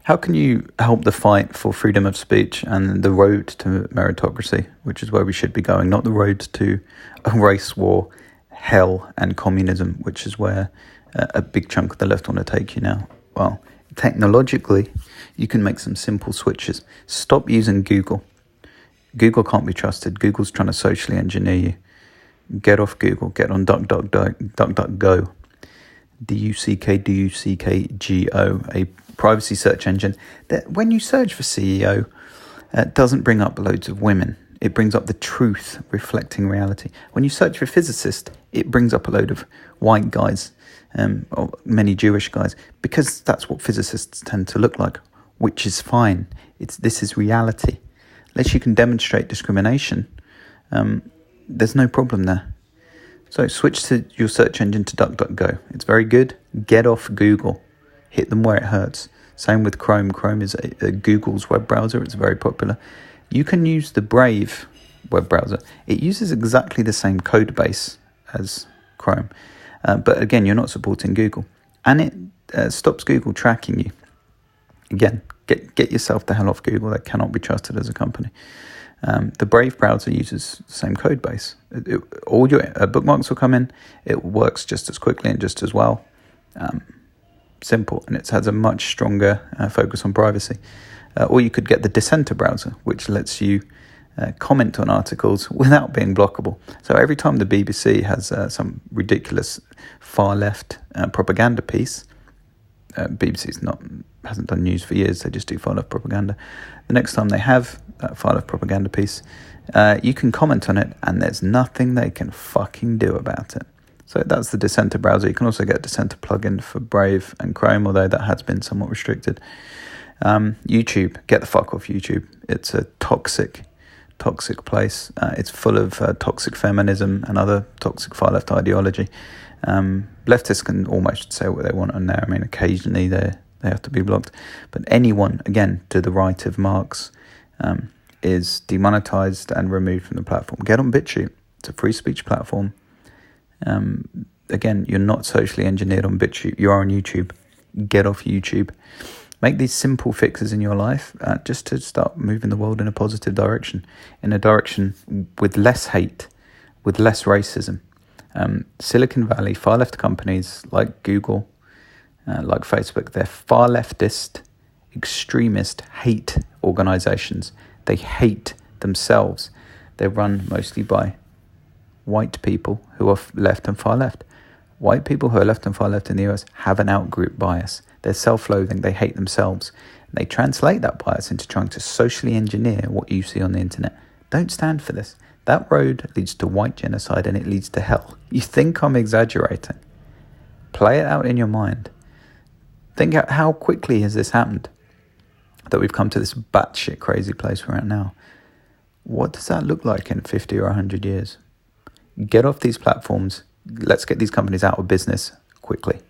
How can you help the fight for freedom of speech and the road to meritocracy, which is where we should be going, not the road to a race war, hell and communism, which is where a big chunk of the left want to take you now? Well, technologically, you can make some simple switches. Stop using Google. Google can't be trusted. Google's trying to socially engineer you. Get off Google. Get on DuckDuckGo. DuckDuckGo, a privacy search engine that when you search for CEO, doesn't bring up loads of women. It brings up the truth reflecting reality. When you search for physicist, it brings up a load of white guys, or many Jewish guys, because that's what physicists tend to look like, which is fine. This is reality. Unless you can demonstrate discrimination, there's no problem there. So switch to your search engine to DuckDuckGo. It's very good. Get off Google. Hit them where it hurts. Same with Chrome. Chrome is Google's web browser. It's very popular. You can use the Brave web browser. It uses exactly the same code base as Chrome. But again, you're not supporting Google. And it stops Google tracking you. Again, get yourself the hell off Google. They cannot be trusted as a company. The Brave browser uses the same code base. All your bookmarks will come in. It works just as quickly and just as well. Simple. And it has a much stronger focus on privacy. Or you could get the Dissenter browser, which lets you comment on articles without being blockable. So every time the BBC has some ridiculous far-left propaganda piece, BBC's hasn't done news for years, they just do far-left propaganda. The next time they have that far-left propaganda piece, you can comment on it, and there's nothing they can fucking do about it. So that's the Dissenter browser. You can also get a Dissenter plugin for Brave and Chrome, although that has been somewhat restricted. YouTube, get the fuck off YouTube. It's a toxic place. It's full of toxic feminism and other toxic far-left ideology. Leftists can almost say what they want on there. I mean, occasionally they have to be blocked. But anyone, again, to the right of Marx, is demonetized and removed from the platform. Get on BitChute. It's a free speech platform. Again, you're not socially engineered on BitChute. You are on YouTube. Get off YouTube. Make these simple fixes in your life just to start moving the world in a positive direction, in a direction with less hate, with less racism. Silicon Valley, far-left companies like Google, like Facebook, they're far-leftist, extremist hate organizations. They hate themselves. They're run mostly by white people who are left and far left. White people who are left and far left in the US have an out-group bias. They're self-loathing. They hate themselves. They translate that bias into trying to socially engineer what you see on the internet. Don't stand for this. That road leads to white genocide and it leads to hell. You think I'm exaggerating? Play it out in your mind. Think out how quickly has this happened that we've come to this batshit crazy place we're at now. What does that look like in 50 or 100 years? Get off these platforms. Let's get these companies out of business quickly.